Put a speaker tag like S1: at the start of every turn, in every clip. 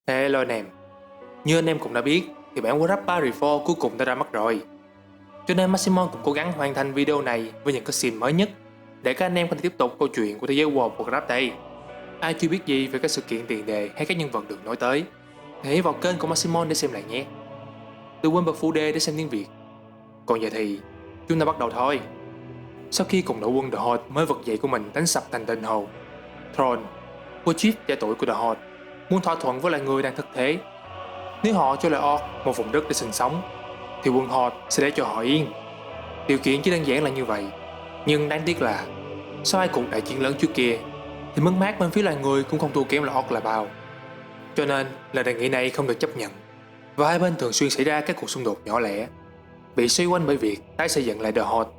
S1: Hello anh em. Như anh em cũng đã biết thì bản Warcraft 3 Reforged cuối cùng đã ra mắt rồi. Cho nên Maximon cũng cố gắng hoàn thành video này với những cutscene mới nhất để các anh em có thể tiếp tục câu chuyện của thế giới WoW Warcraft đây. Ai chưa biết gì về các sự kiện tiền đề hay các nhân vật được nói tới thì hãy vào kênh của Maximon để xem lại nhé. Đừng quên bật full D để xem tiếng Việt. Còn giờ thì chúng ta bắt đầu thôi. Sau khi cùng đội quân The Horde mới vực dậy của mình đánh sập thành tên hồ, Throne, vua chief trẻ tuổi của The Horde, muốn thỏa thuận với loài người đang thực thế. Nếu họ cho loài Orc một vùng đất để sinh sống thì quân Horde sẽ để cho họ yên. Điều kiện chỉ đơn giản là như vậy. Nhưng đáng tiếc là sau hai cuộc đại chiến lớn trước kia thì mất mát bên phía loài người cũng không thua kém loài Orc là bao. Cho nên lời đề nghị này không được chấp nhận và hai bên thường xuyên xảy ra các cuộc xung đột nhỏ lẻ bị xoay quanh bởi việc tái xây dựng lại The Horde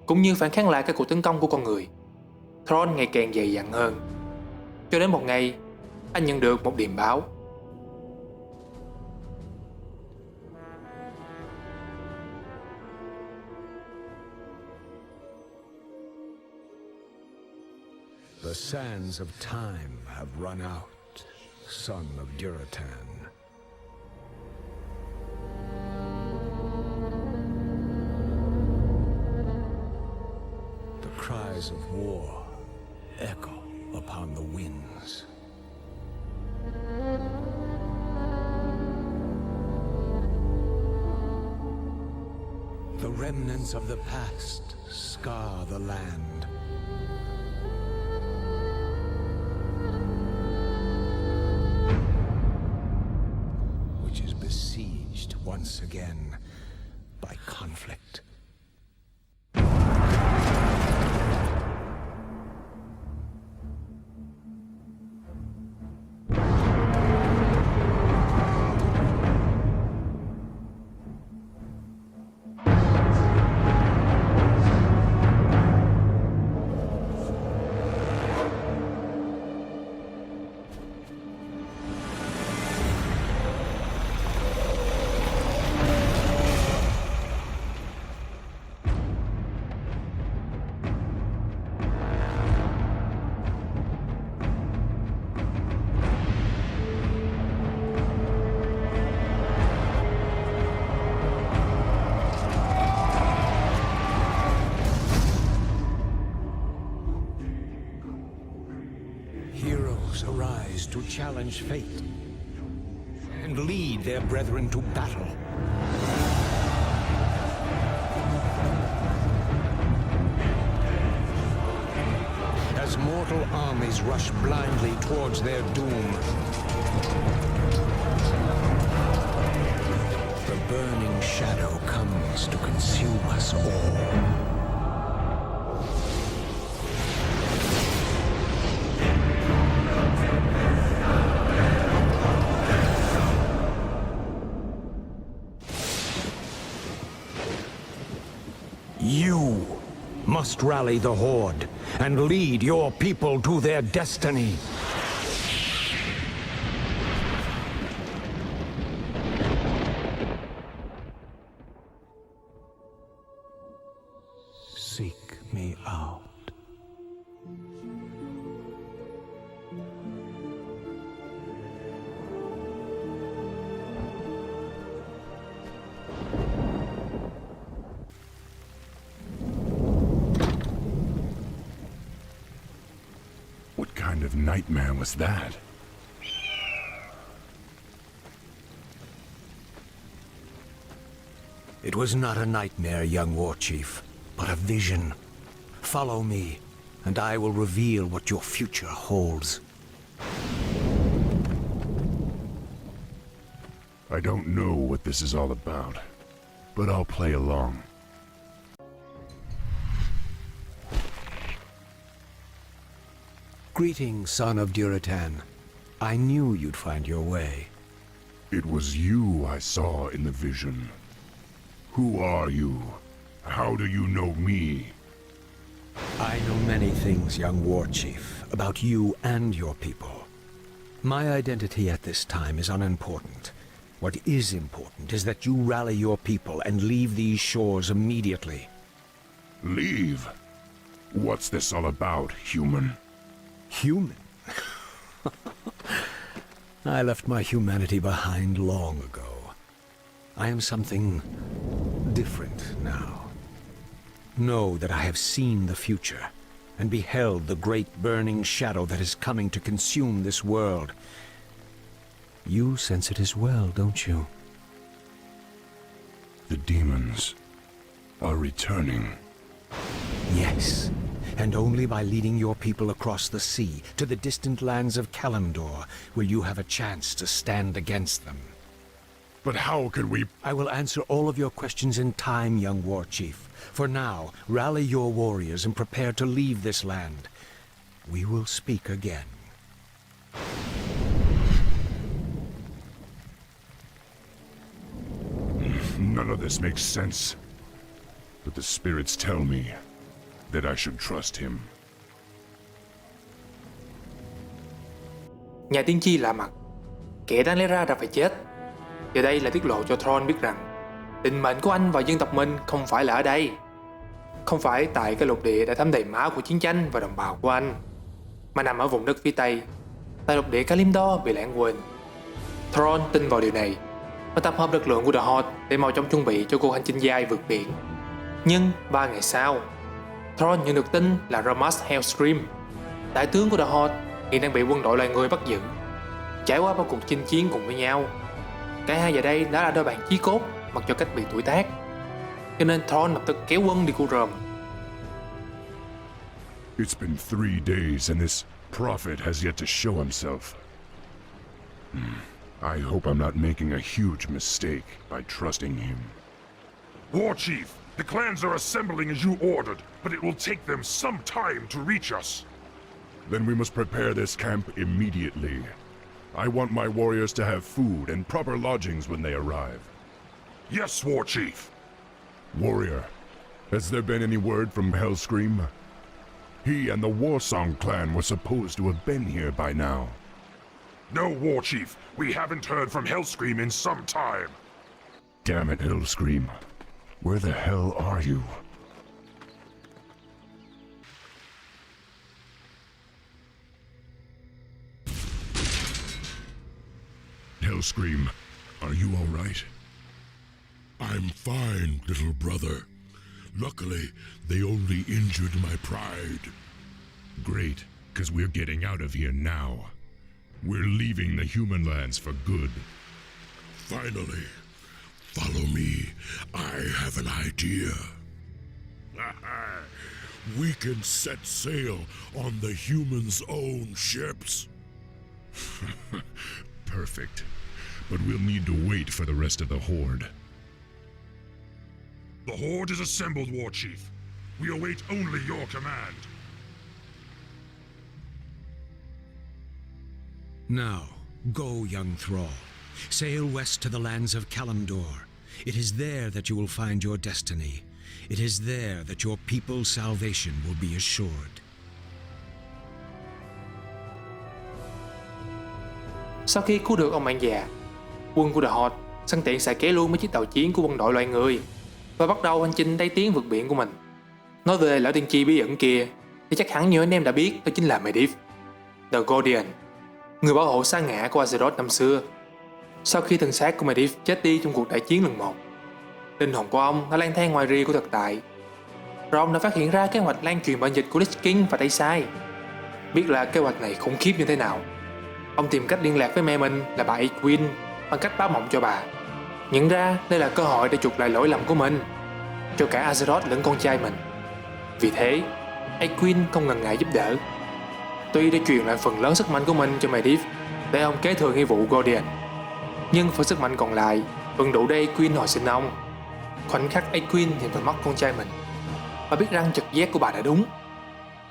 S1: cũng như phản kháng lại các cuộc tấn công của con người. Throne ngày càng dày dặn hơn cho đến một ngày anh nhận được một điềm báo.
S2: The sands of time have run out, son of Durotan. The cries of war echo upon the winds. The remnants of the past scar the land. Which is besieged once again by conflict. Heroes arise to challenge fate and lead their brethren to battle. As mortal armies rush blindly towards their doom, the burning shadow comes to consume us all. You must rally the Horde and lead your people to their destiny. Seek me out.
S3: What kind of nightmare was that?
S2: It was not a nightmare, young war chief, but a vision. Follow me, and I will reveal what your future holds.
S3: I don't know what this is all about, but I'll play along.
S2: Greetings, son of Durotan. I knew you'd find your way.
S3: It was you I saw in the vision. Who are you? How do you know me?
S2: I know many things, young war chief, about you and your people. My identity at this time is unimportant. What is important is that you rally your people and leave these shores immediately.
S3: Leave? What's this all about, human?
S2: Human? I left my humanity behind long ago. I am something different now. Know that I have seen the future and beheld the great burning shadow that is coming to consume this world. You sense it as well, don't you?
S3: The demons are returning.
S2: Yes, and only by leading your people across the sea to the distant lands of Kalimdor will you have a chance to stand against them.
S3: But how can we...
S2: I will answer all of your questions in time, young war chief. For now, rally your warriors and prepare to leave this land. We will speak again.
S3: None of this makes sense. But the spirits tell me that I should trust him.
S1: Nhà tiên tri lạ mặt, kẻ đáng lẽ ra đã phải chết. Giờ đây là tiết lộ cho Thrawn biết rằng định mệnh của anh và dân tộc mình không phải là ở đây. Không phải tại cái lục địa đã thấm đầy máu của chiến tranh và đồng bào của anh, mà nằm ở vùng đất phía Tây, tại lục địa Kalimdor bị lãng quên. Thrawn tin vào điều này và tập hợp lực lượng của The Horde để mau chóng chuẩn bị cho cuộc hành trình dài vượt biển. Nhưng 3 ngày sau, Thrawn nhận được tin là Ramas Hellscream, đại tướng của The Horde, hiện đang bị quân đội loài người bắt giữ. Trải qua bao cuộc chinh chiến cùng với nhau, cả hai giờ đây đã là đôi bạn chí cốt mặc cho cách biệt tuổi tác. Cho nên Thrawn lập tức kéo quân đi cứu Rome.
S3: It's been 3 days and this prophet has yet to show himself. I hope I'm not making a huge mistake by trusting him.
S4: War Chief, the clans are assembling as you ordered, but it will take them some time to reach us.
S3: Then we must prepare this camp immediately. I want my warriors to have food and proper lodgings when they arrive.
S4: Yes, War Chief.
S3: Warrior, has there been any word from Hellscream? He and the Warsong clan were supposed to have been here by now.
S4: No, War Chief. We haven't heard from Hellscream in some time.
S3: Damn it, Hellscream. Where the hell are you? Hellscream, are you all right?
S5: I'm fine, little brother. Luckily, they only injured my pride.
S3: Great, because we're getting out of here now. We're leaving the human lands for good.
S5: Finally, follow me. I have an idea. We can set sail on the humans' own ships.
S3: Perfect. But we'll need to wait for the rest of the Horde.
S4: The Horde is assembled, War Chief. We await only your command.
S2: Now, go, young thrall. Sail west to the lands of Kalimdor. It is there that you will find your destiny. It is there that your people's salvation will be assured.
S1: Sau khi cứu được ông bạn già, quân của The Horde sẵn tiện xài kế luôn mấy chiếc tàu chiến của quân đội loài người và bắt đầu hành trình Tây tiến vượt biển của mình. Nói về lão tiên tri bí ẩn kia thì chắc hẳn nhiều anh em đã biết đó chính là Medivh, The Guardian, người bảo hộ xa ngã của Azeroth năm xưa. Sau khi thân xác của Medivh chết đi trong cuộc đại chiến lần 1, linh hồn của ông đã lang thang ngoài rìa của thực tại. Rồi ông đã phát hiện ra kế hoạch lan truyền bệnh dịch của Lich King và Tay Sai. Biết là kế hoạch này khủng khiếp như thế nào, ông tìm cách liên lạc với mẹ mình là bà Aegwynn bằng cách báo mộng cho bà. Nhận ra đây là cơ hội để chuộc lại lỗi lầm của mình cho cả Azeroth lẫn con trai mình. Vì thế, Aegwynn không ngần ngại giúp đỡ. Tuy đã truyền lại phần lớn sức mạnh của mình cho Medivh để ông kế thừa nghĩa vụ Guardian, nhưng phần sức mạnh còn lại vẫn đủ để Aegwynn hồi sinh ông. Khoảnh khắc Aegwynn nhìn vào mắt con trai mình và biết rằng trực giác của bà đã đúng.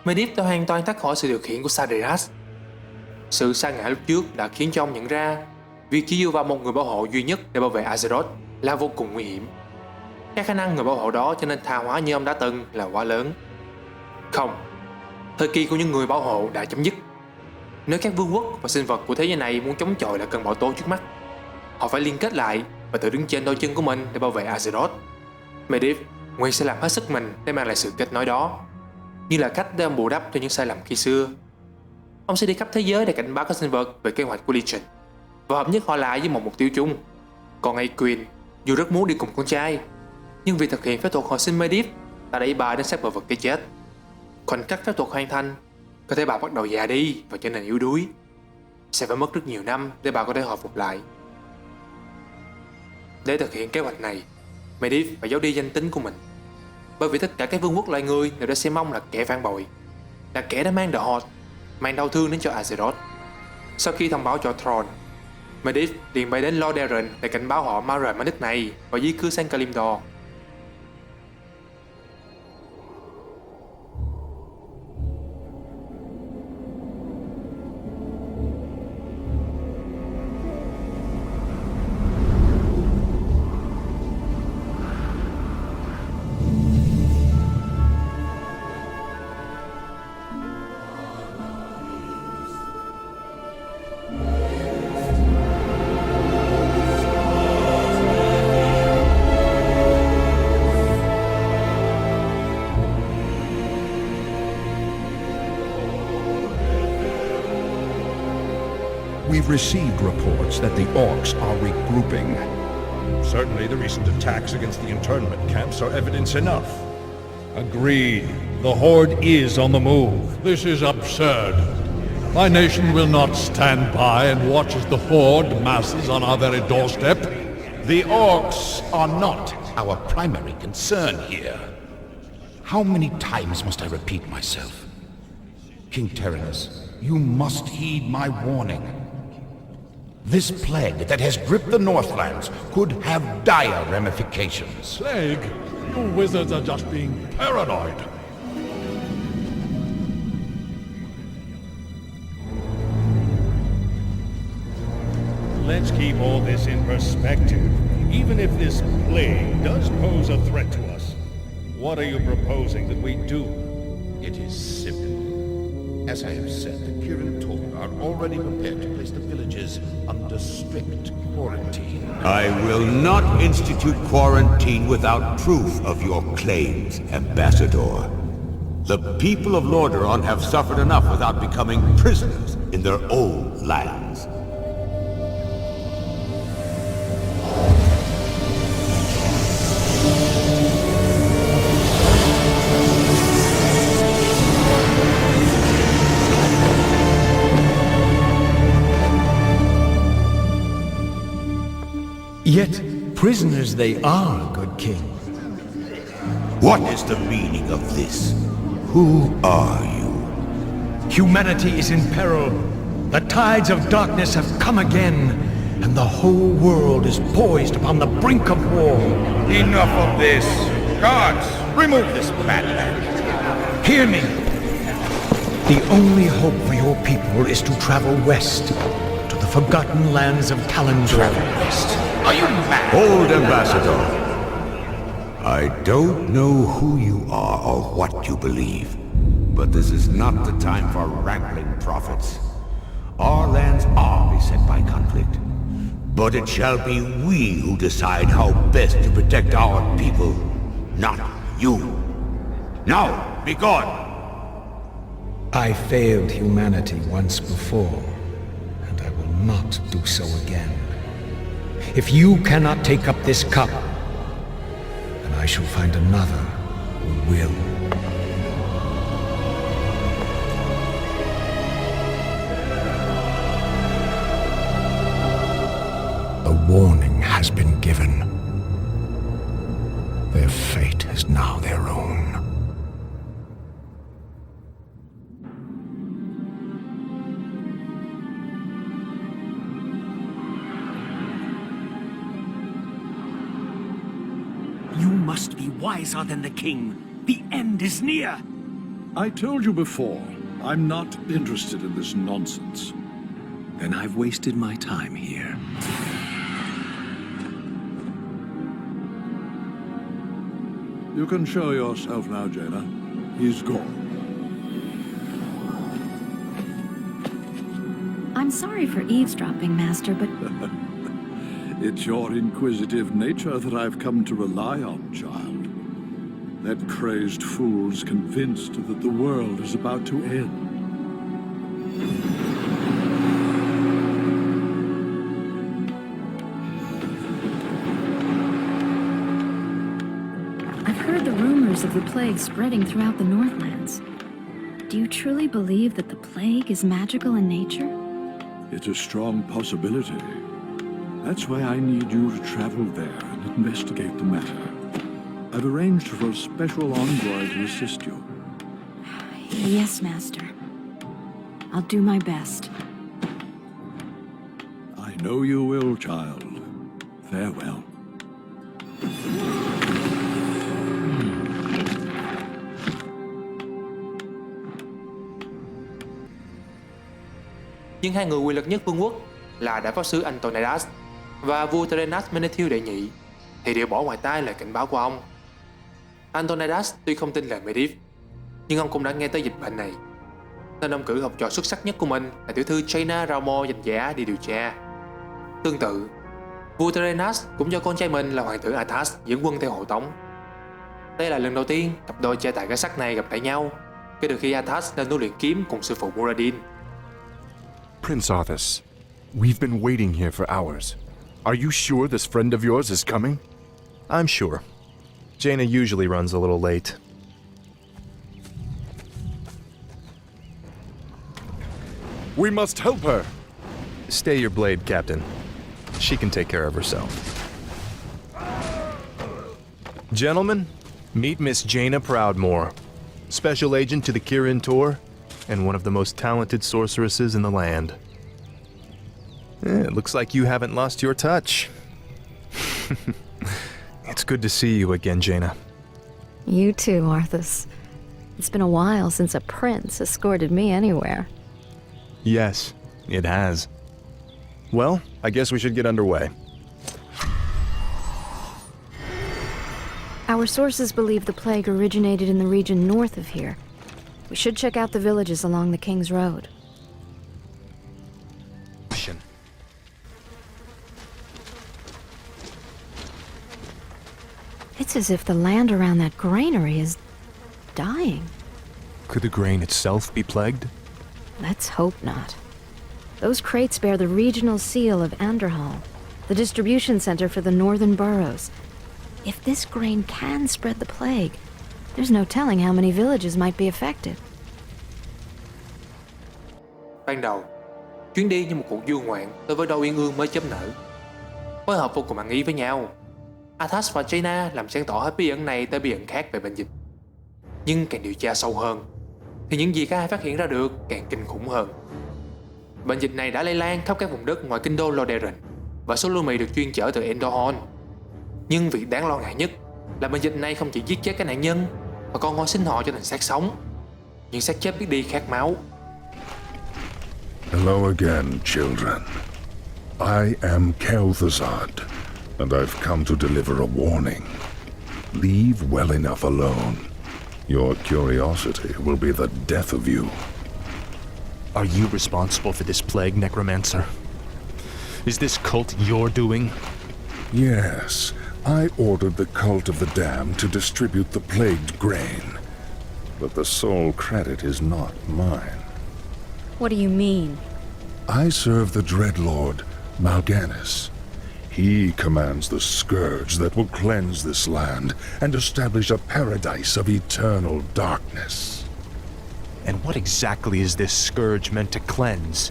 S1: Medivh đã hoàn toàn thoát khỏi sự điều khiển của Saderas. Sự sa ngã lúc trước đã khiến cho ông nhận ra việc chỉ dựa vào một người bảo hộ duy nhất để bảo vệ Azeroth là vô cùng nguy hiểm. Các khả năng người bảo hộ đó cho nên tha hóa như ông đã từng là quá lớn. Không, thời kỳ của những người bảo hộ đã chấm dứt. Nếu các vương quốc và sinh vật của thế giới này muốn chống chọi lại cơn bão tố trước mắt, họ phải liên kết lại và tự đứng trên đôi chân của mình để bảo vệ Azeroth. Medivh nguyện sẽ làm hết sức mình để mang lại sự kết nối đó, như là cách để ông bù đắp cho những sai lầm khi xưa. Ông sẽ đi khắp thế giới để cảnh báo các sinh vật về kế hoạch của Legion, và hợp nhất họ lại với một mục tiêu chung. Còn Aequin dù rất muốn đi cùng con trai, nhưng vì thực hiện phép thuật hồi sinh Medivh đã đẩy bà đến sát bờ vực cái chết. Khoảnh khắc phép thuật hoàn thành, cơ thể bà bắt đầu già đi và trở nên yếu đuối. Sẽ phải mất rất nhiều năm để bà có thể hồi phục lại. Để thực hiện kế hoạch này, Medivh phải giấu đi danh tính của mình, bởi vì tất cả các vương quốc loài người đều đã xem ông là kẻ phản bội, là kẻ đã mang The Horde, mang đau thương đến cho Azeroth. Sau khi thông báo cho Thrawn, Medivh liền bay đến Lordaeron để cảnh báo họ mau rời mảnh đất này và di cư sang Kalimdor.
S6: We've received reports that the Orcs are regrouping. Certainly the recent attacks against the internment camps are evidence enough.
S7: Agreed. The Horde is on the move.
S5: This is absurd. My nation will not stand by and watch as the Horde masses on our very doorstep.
S6: The Orcs are not our primary concern here. How many times must I repeat myself? King Terenas, you must heed my warning. This plague that has gripped the Northlands could have dire ramifications.
S5: Plague? You wizards are just being paranoid.
S7: Let's keep all this in perspective. Even if this plague does pose a threat to us, what are you proposing that we do?
S6: It is simple. As I have said, the Kirin Tor are already prepared to place the villages under strict quarantine.
S8: I will not institute quarantine without proof of your claims, Ambassador. The people of Lordaeron have suffered enough without becoming prisoners in their own lands.
S2: Yet prisoners they are, good king.
S8: What is the meaning of this? Who are you?
S2: Humanity is in peril. The tides of darkness have come again, and the whole world is poised upon the brink of war.
S6: Enough of this! Guards, remove this madman!
S2: Hear me! The only hope for your people is to travel west, to the forgotten lands of Kalimdor.
S6: Are you mad?
S8: Old Ambassador. I don't know who you are or what you believe, but this is not the time for wrangling prophets. Our lands are beset by conflict, but it shall be we who decide how best to protect our people, not you. Now, be gone!
S2: I failed humanity once before, and I will not do so again. If you cannot take up this cup, then I shall find another who will. The warning has been given. Their fate is now their own.
S9: You must be wiser than the king. The end is near.
S5: I told you before, I'm not interested in this nonsense.
S9: Then I've wasted my time here.
S5: You can show yourself now, Jaina. He's gone.
S10: I'm sorry for eavesdropping, Master, but
S5: It's your inquisitive nature that I've come to rely on, child. That crazed fool's convinced that the world is about to end.
S10: of the plague spreading throughout the Northlands. Do you truly believe that the plague is magical in nature?
S5: It's a strong possibility. That's why I need you to travel there and investigate the matter. I've arranged for a special envoy to assist you.
S10: Yes, Master. I'll do my best.
S5: I know you will, child. Farewell.
S1: Nhưng hai người quyền lực nhất vương quốc là đại pháp sư Antonidas và vua Terenas Menethil đệ nhị thì đều bỏ ngoài tai lời cảnh báo của ông. Antonidas tuy không tin lời Medivh, nhưng ông cũng đã nghe tới dịch bệnh này, nên ông cử học trò xuất sắc nhất của mình là tiểu thư Jaina Raumo danh giá đi điều tra. Tương tự, vua Terenas cũng cho con trai mình là hoàng tử Arthas dẫn quân theo hộ tống. Đây là lần đầu tiên cặp đôi cha tài gái sắc này gặp lại nhau kể từ khi Arthas lên núi luyện kiếm cùng sư phụ Muradin.
S4: Prince Arthas, we've been waiting here for hours. Are you sure this friend of yours is coming?
S11: I'm sure. Jaina usually runs a little late.
S4: We must help her!
S11: Stay your blade, Captain. She can take care of herself. Gentlemen, meet Miss Jaina Proudmoore, special agent to the Kirin Tor, and one of the most talented sorceresses in the land. It looks like you haven't lost your touch. It's good to see you again, Jaina.
S12: You too, Arthas. It's been a while since a prince escorted me anywhere.
S11: Yes, it has. Well, I guess we should get underway.
S12: Our sources believe the plague originated in the region north of here. We should check out the villages along the King's Road. It's as if the land around that granary is dying.
S11: Could the grain itself be plagued?
S12: Let's hope not. Those crates bear the regional seal of Anderhall, the distribution center for the northern boroughs. If this grain can spread the plague, there's no telling how many villages might be affected.
S1: Ban đầu, chuyến đi như một cuộc du ngoạn tới với đôi uyên ương mới chớm nở, phối hợp vô cùng ăn ý với nhau. Arthas và Jaina làm sáng tỏ hết bí ẩn này tới bí ẩn khác về bệnh dịch. Nhưng càng điều tra sâu hơn, thì những gì cả hai phát hiện ra được càng kinh khủng hơn. Bệnh dịch này đã lây lan khắp các vùng đất ngoài kinh đô Lordaeron và số lưu mì được chuyên chở từ Endorhorn. Nhưng việc đáng lo ngại nhất là bệnh dịch này không chỉ giết chết các nạn nhân mà còn hồi sinh họ cho thành xác sống. Những xác chết biết đi khát máu.
S3: Hello again, children. I am Kel'Thuzad, and I've come to deliver a warning. Leave well enough alone. Your curiosity will be the death of you.
S11: Are you responsible for this plague, Necromancer? Is this cult your doing?
S3: Yes, I ordered the Cult of the Damned to distribute the plagued grain. But the sole credit is not mine.
S12: What do you mean?
S3: I serve the Dreadlord, Mal'Ganis. He commands the scourge that will cleanse this land and establish a paradise of eternal darkness.
S11: And what exactly is this scourge meant to cleanse?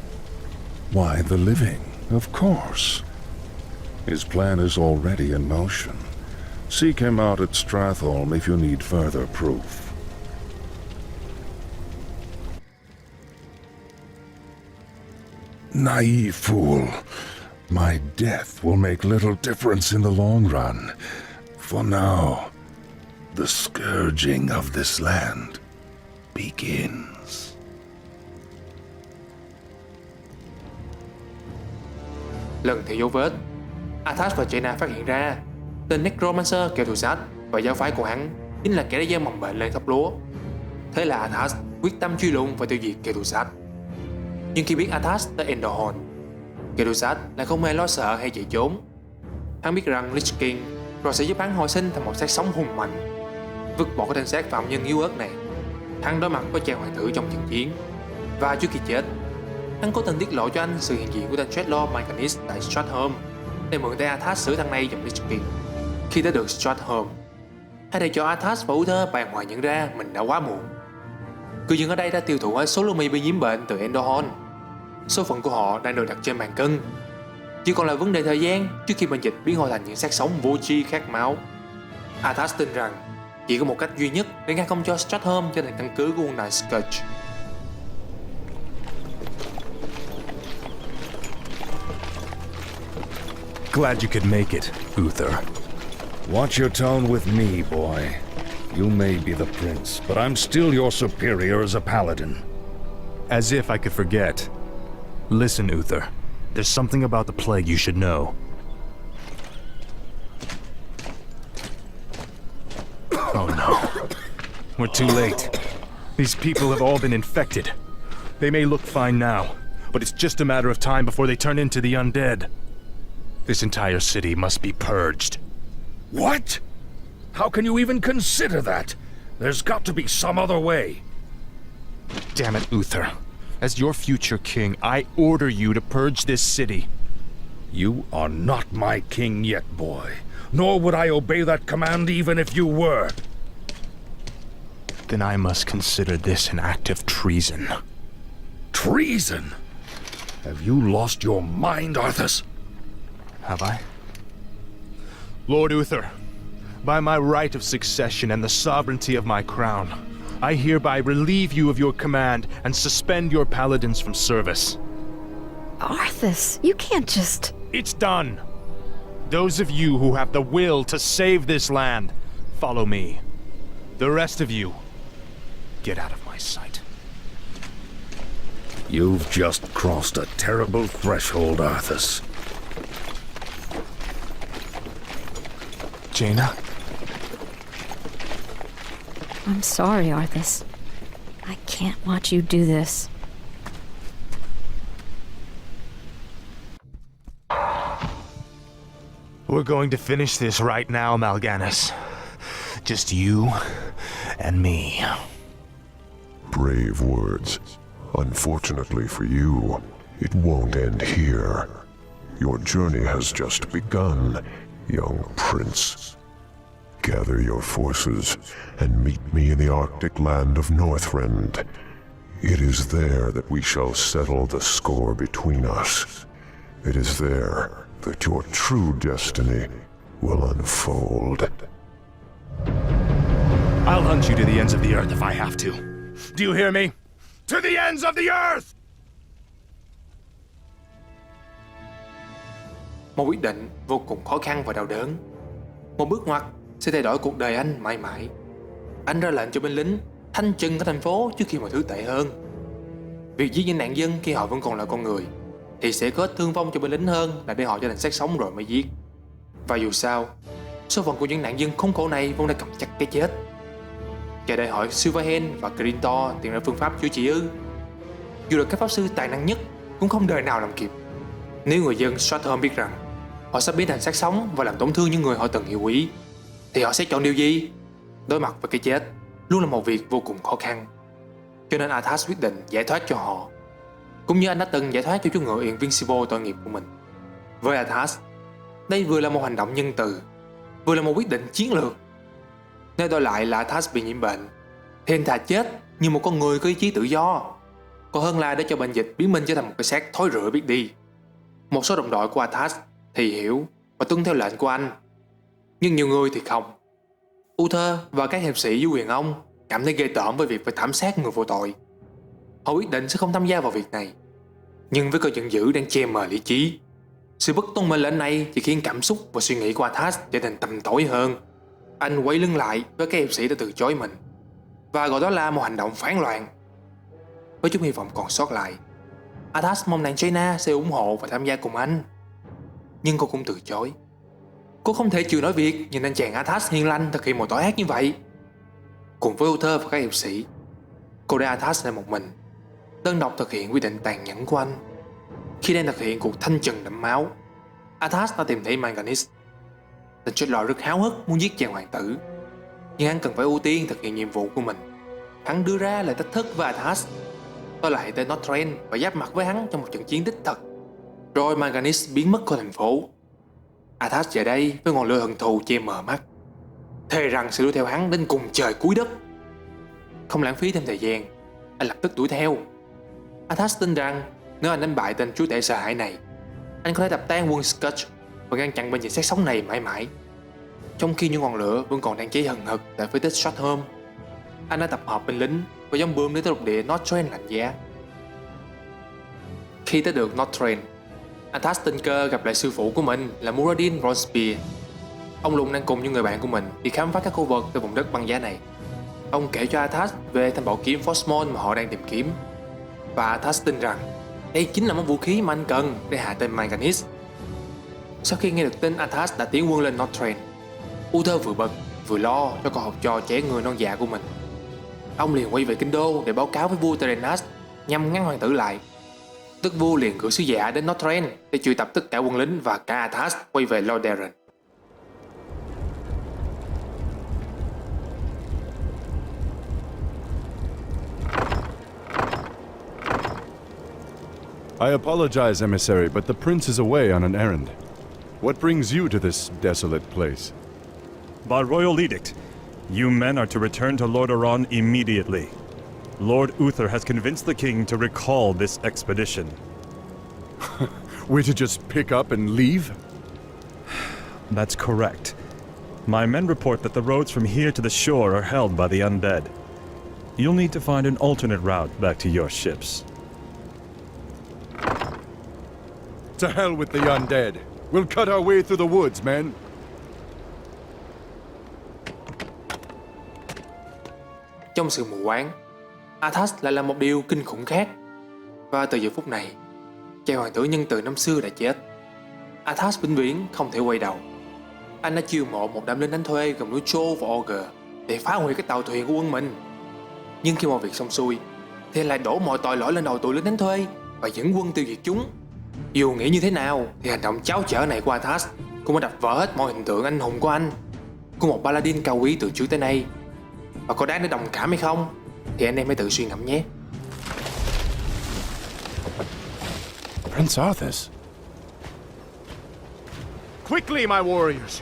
S3: Why, the living, of course. His plan is already in motion. Seek him out at Stratholme if you need further proof. Naive fool. My death will make little difference in the long run. For now, the scourging of this land begins.
S1: Lần theo dấu vết, Arthas và Jaina phát hiện ra tên Necromancer Kel'Thuzad và giáo phái của hắn chính là kẻ đã gieo mầm bệnh lên thóc lúa. Thế là Arthas quyết tâm truy lùng và tiêu diệt Kel'Thuzad. Nhưng khi biết Arthas tới Endorhorn, Kel'Thuzad lại không hề lo sợ hay chạy trốn. Hắn biết rằng Lich King rồi sẽ giúp hắn hồi sinh thành một xác sống hùng mạnh. Vứt bỏ cái thân xác phạm nhân yếu ớt này, hắn đối mặt với cha hoàng tử trong trận chiến. Và trước khi chết, hắn cố tình tiết lộ cho anh sự hiện diện của tên Dreadlord Mal'Ganis tại Stratholme để mượn tay Arthas xử thằng này giùm Lich King. Khi tới được Stratholme, hay để cho Arthas và Uther bàng hoàng nhận ra mình đã quá muộn. Cư dân ở đây đã tiêu thụ hết số Lumi bị nhiễm bệnh từ Endorhorn. Số phận của họ đang được đặt trên bàn cân. Chỉ còn là vấn đề thời gian trước khi bệnh dịch biến họ thành những xác sống vô tri khát máu. Arthas tin rằng chỉ có một cách duy nhất để ngăn không cho Stratholme trở thành căn cứ của quân Night Scourge.
S11: Glad you could make it, Uther.
S3: Watch your tone with me, boy. You may be the prince, but I'm still your superior as a paladin.
S11: As if I could forget. Listen, Uther. There's something about the plague you should know. Oh no. We're too late. These people have all been infected. They may look fine now, but it's just a matter of time before they turn into the undead. This entire city must be purged.
S3: What? How can you even consider that? There's got to be some other way.
S11: Damn it, Uther. As your future king, I order you to purge this city.
S3: You are not my king yet, boy. Nor would I obey that command even if you were.
S11: Then I must consider this an act of treason.
S3: Treason? Have you lost your mind, Arthas?
S11: Have I? Lord Uther, by my right of succession and the sovereignty of my crown, I hereby relieve you of your command and suspend your paladins from service.
S12: Arthas, you can't just...
S11: It's done. Those of you who have the will to save this land, follow me. The rest of you, get out of my sight.
S3: You've just crossed a terrible threshold, Arthas.
S11: Jaina?
S12: I'm sorry, Arthas. I can't watch you do this.
S11: We're going to finish this right now, Mal'Ganis. Just you and me.
S13: Brave words. Unfortunately for you, it won't end here. Your journey has just begun, young prince. Gather your forces and meet me in the Arctic land of Northrend. It is there that we shall settle the score between us. It is there that your true destiny will unfold.
S11: I'll hunt you to the ends of the earth if I have to. Do you hear me? To the ends of the earth!
S1: Một quyết định vô cùng khó khăn và đau đớn. Một bước ngoặt sẽ thay đổi cuộc đời anh mãi mãi. Anh ra lệnh cho binh lính thanh trừng cả thành phố trước khi mọi thứ tệ hơn. Việc giết những nạn dân khi họ vẫn còn là con người thì sẽ có ít thương vong cho binh lính hơn là để họ trở thành xác sống rồi mới giết. Và dù sao, số phận của những nạn dân khốn khổ này vốn đã cầm chắc cái chết. Chờ đợi hỏi Silverhand và Grintor tìm ra phương pháp chữa trị ư? Dù là các pháp sư tài năng nhất cũng không đời nào làm kịp. Nếu người dân Stratholme biết rằng họ sắp biến thành xác sống và làm tổn thương những người họ từng yêu quý, thì họ sẽ chọn điều gì? Đối mặt với cái chết luôn là một việc vô cùng khó khăn. Cho nên Arthas quyết định giải thoát cho họ, cũng như anh đã từng giải thoát cho chú ngựa Invincible tội nghiệp của mình. Với Arthas, đây vừa là một hành động nhân từ, vừa là một quyết định chiến lược. Nếu đổi lại là Arthas bị nhiễm bệnh, thì anh thà chết như một con người có ý chí tự do, còn hơn là để cho bệnh dịch biến mình trở thành một cái xác thối rữa biết đi. Một số đồng đội của Arthas thì hiểu và tuân theo lệnh của anh, nhưng nhiều người thì không. Uther và các hiệp sĩ dưới quyền ông cảm thấy ghê tởm với việc phải thảm sát người vô tội. Họ quyết định sẽ không tham gia vào việc này. Nhưng với cơn giận dữ đang che mờ lý trí, sự bất tuân mệnh lệnh này chỉ khiến cảm xúc và suy nghĩ của Arthas trở thành tầm tối hơn. Anh quay lưng lại với các hiệp sĩ đã từ chối mình và gọi đó là một hành động phản loạn. Với chút hy vọng còn sót lại, Arthas mong nàng Jaina sẽ ủng hộ và tham gia cùng anh. Nhưng cô cũng từ chối. Cô không thể chịu nói việc nhìn anh chàng Arthas hiền lành thực hiện một tội ác như vậy. Cùng với Uther và các hiệp sĩ, cô để Arthas lại một mình, đơn độc thực hiện quyết định tàn nhẫn của anh. Khi đang thực hiện cuộc thanh trừng đẫm máu, Arthas đã tìm thấy Mal'Ganis. Tên Trelaw rất háo hức muốn giết chàng hoàng tử, nhưng hắn cần phải ưu tiên thực hiện nhiệm vụ của mình. Hắn đưa ra lời thách thức với Arthas, đó là hãy tới Northrend và giáp mặt với hắn trong một trận chiến đích thực. Rồi Mal'Ganis biến mất khỏi thành phố. Arthas về đây với ngọn lửa hận thù che mờ mắt. thề rằng sẽ đuổi theo hắn đến cùng trời cuối đất. Không lãng phí thêm thời gian, anh lập tức đuổi theo. Arthas tin rằng nếu anh đánh bại tên chúa tể sợ hãi này, anh có thể đập tan quân Scourge và ngăn chặn bên dãy xác sống này mãi mãi. Trong khi những ngọn lửa vẫn còn đang cháy hừng hực tại phế tích Shortholm, anh đã tập hợp binh lính và dòng bơm đến tới lục địa Northrend lạnh giá. Khi tới được Northrend, Arthas tình cờ gặp lại sư phụ của mình là Muradin Ronspear. Ông Lùng đang cùng những người bạn của mình đi khám phá các khu vực tại vùng đất băng giá này. Ông kể cho Arthas về thanh bảo kiếm Frostmourne mà họ đang tìm kiếm, và Arthas tin rằng đây chính là món vũ khí mà anh cần để hạ tên Manganese. Sau khi nghe được tin Arthas đã tiến quân lên Northrend, Uther vừa bực vừa lo cho con học trò trẻ người non dạ của mình. Ông liền quay về kinh đô để báo cáo với vua Terenas nhằm ngăn hoàng tử lại. Tức vua liền gửi sứ giả đến Northrend để triệu tập tất cả quân lính và cả Arthas quay về Lordaeron.
S14: I apologize, emissary, but the prince is away on an errand. What brings you to this desolate place?
S15: By royal edict, you men are to return to Lordaeron immediately. Lord Uther has convinced the king to recall this expedition.
S14: We're to just pick up and leave?
S15: That's correct. My men report that the roads from here to the shore are held by the undead. You'll need to find an alternate route back to your ships.
S14: To hell with the undead. We'll cut our way through the woods, men.
S1: Trong sự mù quáng, Arthas lại làm một điều kinh khủng khác. Và từ giờ phút này, cha hoàng tử nhân từ năm xưa đã chết. Arthas vĩnh viễn không thể quay đầu. Anh đã chiêu mộ một đám lính đánh thuê gồm núi Troll và Ogre để phá hủy các tàu thuyền của quân mình. Nhưng khi mọi việc xong xuôi, thì anh lại đổ mọi tội lỗi lên đầu tụi lính đánh thuê và dẫn quân tiêu diệt chúng. Dù nghĩ như thế nào thì hành động cháo chở này của Arthas cũng đã đập vỡ hết mọi hình tượng anh hùng của anh, của một paladin cao quý từ trước tới nay. Và có đáng để đồng cảm hay không thì anh em hãy tự suy ngẫm nhé.
S14: Prince Arthas.
S11: Quickly, my warriors!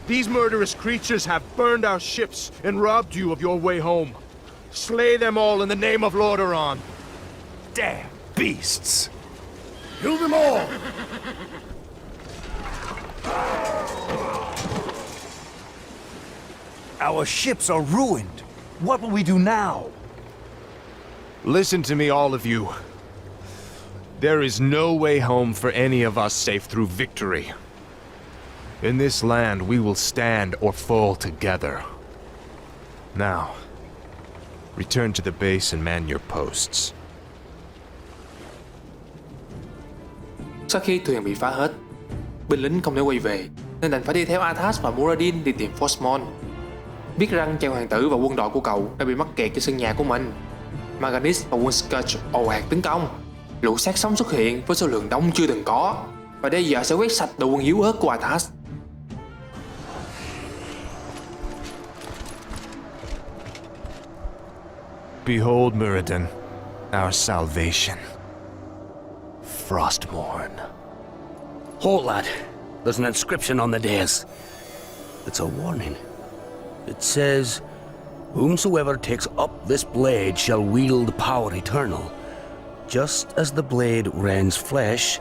S11: These murderous creatures have burned our ships and robbed you of your way home. Slay them all in the name of Lordaeron.
S9: Damn beasts!
S6: Kill them all!
S9: Our ships are ruined. What will we do now?
S11: Listen to me, all of you. There is no way home for any of us save through victory. In this land, we will stand or fall together. Now, return to the base and man your posts.
S1: Sau khi thuyền bị phá hết, binh lính không thể quay về nên đành phải đi theo Arthas và Muradin đi tìm Frostmourne. Biết rằng cha hoàng tử và quân đội của cậu đã bị mắc kẹt trên sân nhà của mình, Manganese và quân Scourge ồ ạt tấn công. Lũ xác sống xuất hiện với số lượng đông chưa từng có và đe dọa sẽ quét sạch đội quân yếu ớt của Arthas.
S11: Behold, Muradin, our salvation.
S9: Frostmourne. Hold that. There's an inscription on the dais. It's a warning. It says, "Whomsoever takes up this blade shall wield power eternal. Just as the blade rends flesh,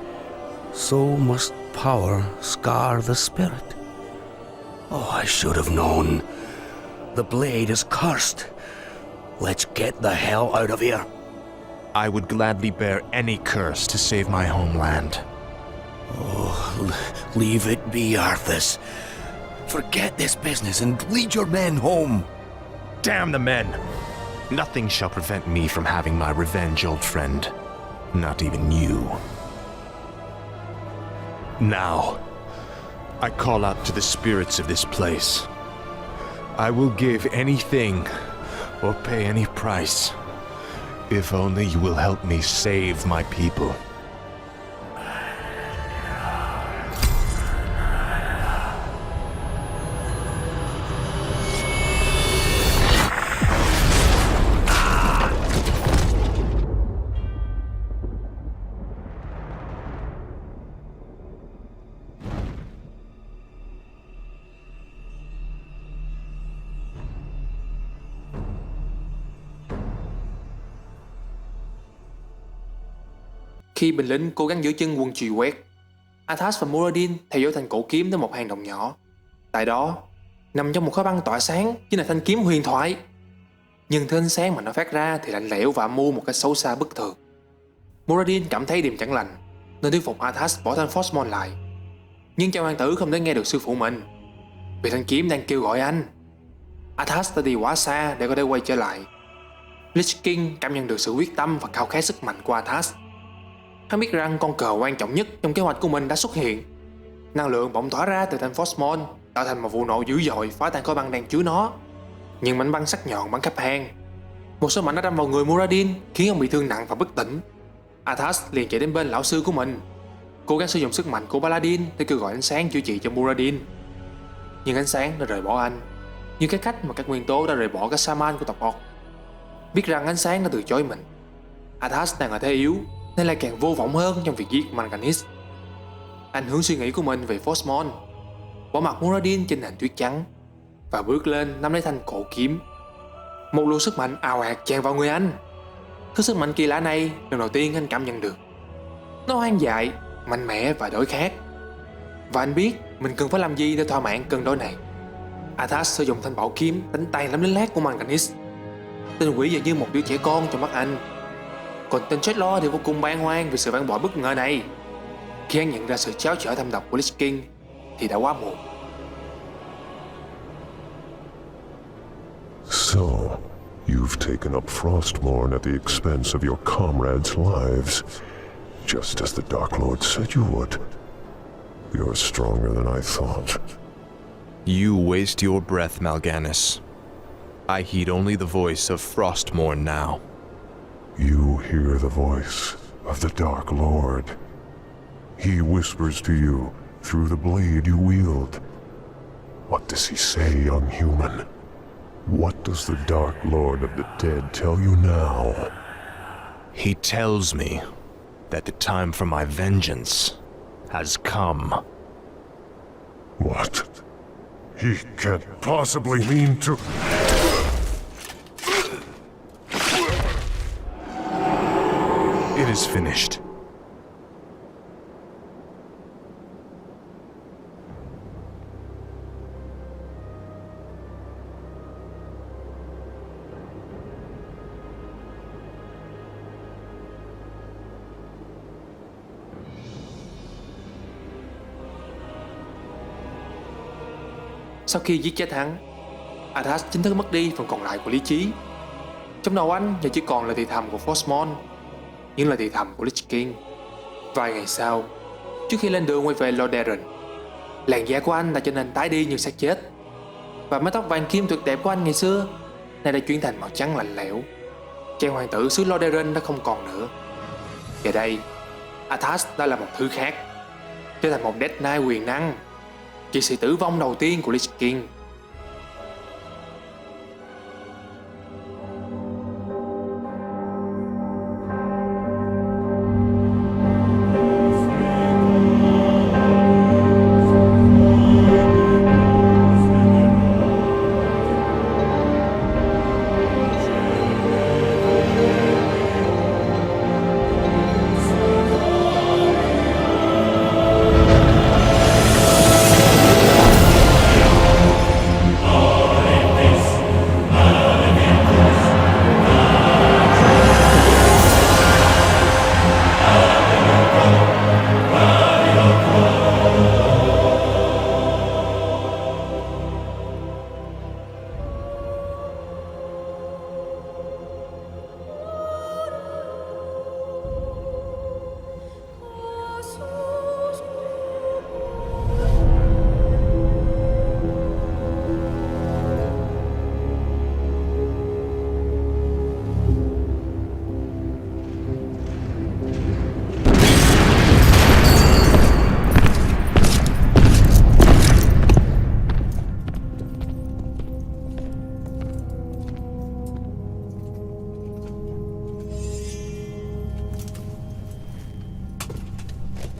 S9: so must power scar the spirit." Oh, I should have known. The blade is cursed. Let's get the hell out of here.
S11: I would gladly bear any curse to save my homeland.
S9: Oh, leave it be, Arthas. Forget this business and lead your men home.
S11: Damn the men! Nothing shall prevent me from having my revenge, old friend. Not even you. Now, I call out to the spirits of this place. I will give anything or pay any price, if only you will help me save my people.
S1: Khi binh lính cố gắng giữ chân quân truy quét, Arthas và Muradin theo dõi thanh cổ kiếm đến một hang động nhỏ. Tại đó, nằm trong một khối băng tỏa sáng chính là thanh kiếm huyền thoại. Nhưng thứ ánh sáng mà nó phát ra thì lạnh lẽo và âm mưu một cách xấu xa bất thường. Muradin cảm thấy điềm chẳng lành nên thuyết phục Arthas bỏ thanh Frostmourne lại. Nhưng chàng hoàng tử không thể nghe được sư phụ mình vì thanh kiếm đang kêu gọi anh. Arthas đã đi quá xa để có thể quay trở lại. Lich King cảm nhận được sự quyết tâm và khao khát sức mạnh của Arthas. Hắn biết rằng con cờ quan trọng nhất trong kế hoạch của mình đã xuất hiện. Năng lượng bỗng tỏa ra từ thanh Frostmourne tạo thành một vụ nổ dữ dội phá tan khối băng đang chứa nó. Nhưng mảnh băng sắc nhọn bắn khắp hang. Một số mảnh đã đâm vào người Muradin khiến ông bị thương nặng và bất tỉnh. Arthas liền chạy đến bên lão sư của mình, cố gắng sử dụng sức mạnh của Paladin để kêu gọi ánh sáng chữa trị cho Muradin. Nhưng ánh sáng đã rời bỏ anh, như cái cách mà các nguyên tố đã rời bỏ các Shaman của tộc Orc. Biết rằng ánh sáng đã từ chối mình, Arthas đang ở thế yếu nên lại càng vô vọng hơn trong việc giết Mal'Ganis. Anh hướng suy nghĩ của mình về Frostmourne, bỏ mặc Muradin trên nền tuyết trắng và bước lên nắm lấy thanh cổ kiếm. Một luồng sức mạnh ào ạt tràn vào người anh. Thứ sức mạnh kỳ lạ này lần đầu tiên anh cảm nhận được. Nó hoang dại, mạnh mẽ và đói khát. Và anh biết mình cần phải làm gì để thỏa mãn cơn đói này. Arthas sử dụng thanh bảo kiếm đánh tan lắm lính lát của Mal'Ganis. Tên quỷ dường như một đứa trẻ con trong mắt anh. Còn tên Dreadlord thì vô cùng bàng hoàng vì sự phản bội bất ngờ này. Khi anh nhận ra sự tráo trở thâm độc của Lich King thì đã quá muộn.
S13: So, you've taken up Frostmourne at the expense of your comrades' lives, just as the Dark Lord said you would. You're stronger than I thought.
S11: You waste your breath, Mal'Ganis. I heed only the voice of Frostmourne now.
S13: You hear the voice of the Dark Lord. He whispers to you through the blade you wield. What does he say, young human? What does the Dark Lord of the Dead tell you now?
S11: He tells me that the time for my vengeance has come.
S13: What? He can't possibly mean to...
S11: It is finished.
S1: Sau khi giết chết hắn, Arthas chính thức mất đi phần còn lại của lý trí. Trong đầu anh giờ chỉ còn là thì thầm của Frostmourne, những lời thì thầm của Lich King. Vài ngày sau, trước khi lên đường quay về Lordaeron, làn da của anh đã trở nên tái đi như xác chết, và mái tóc vàng kim tuyệt đẹp của anh ngày xưa nay đã chuyển thành màu trắng lạnh lẽo. Chàng hoàng tử xứ Lordaeron đã không còn nữa. Giờ đây, Arthas đã là một thứ khác, trở thành một Death Knight quyền năng, chỉ sự tử vong đầu tiên của Lich King.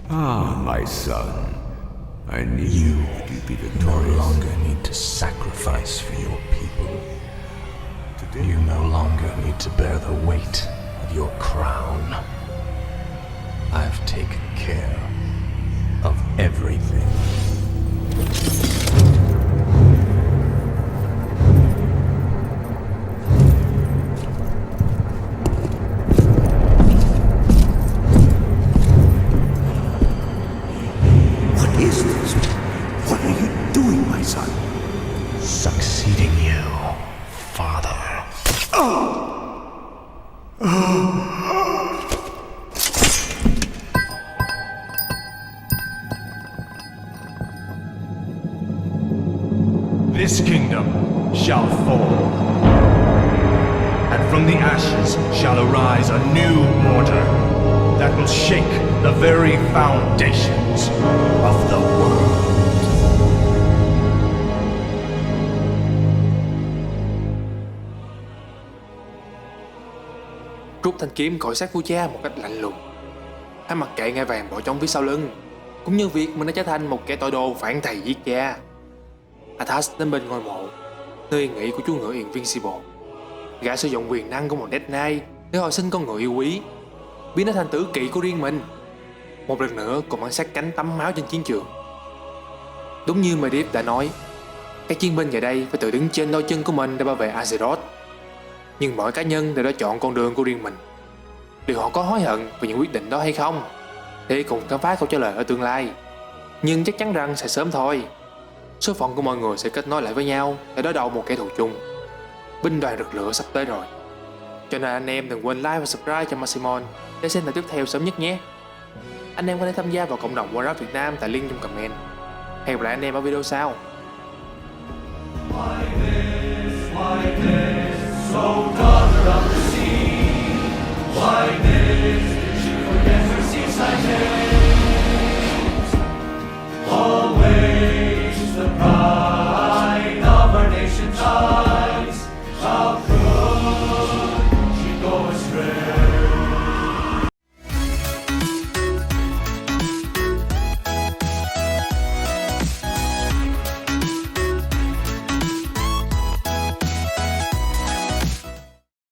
S8: Ah, my son. I knew you'd be victorious.
S16: No longer need to sacrifice for your people. You no longer need to bear the weight of your crown.
S17: this kingdom shall fall. And from the ashes shall arise a new order that will shake the very foundations of the world.
S1: Rút thanh kiếm cõi xác vua cha một cách lạnh lùng. Hắn mặc kệ ngai vàng bỏ trống phía sau lưng, cũng như việc mình đã trở thành một kẻ tội đồ phản thầy giết cha. Arthas đến bên ngôi mộ, nơi yên nghỉ của chú ngựa Invincible. Gã sử dụng quyền năng của một Death Knight để hồi sinh con ngựa yêu quý, biến nó thành tử kỵ của riêng mình. Một lần nữa cùng ăn sát cánh tắm máu trên chiến trường. Đúng như Medivh đã nói, các chiến binh giờ đây phải tự đứng trên đôi chân của mình để bảo vệ Azeroth. Nhưng mỗi cá nhân đều đã chọn con đường của riêng mình. Liệu họ có hối hận về những quyết định đó hay không? Để cùng khám phá câu trả lời ở tương lai. Nhưng chắc chắn rằng sẽ sớm thôi. Số phận của mọi người sẽ kết nối lại với nhau để đối đầu một kẻ thù chung. Binh đoàn rực lửa sắp tới rồi. Cho nên anh em đừng quên like và subscribe cho Maximon để xem tập tiếp theo sớm nhất nhé. Anh em có thể tham gia vào cộng đồng Warcraft Việt Nam tại link trong comment. Hẹn gặp lại anh em ở video sau.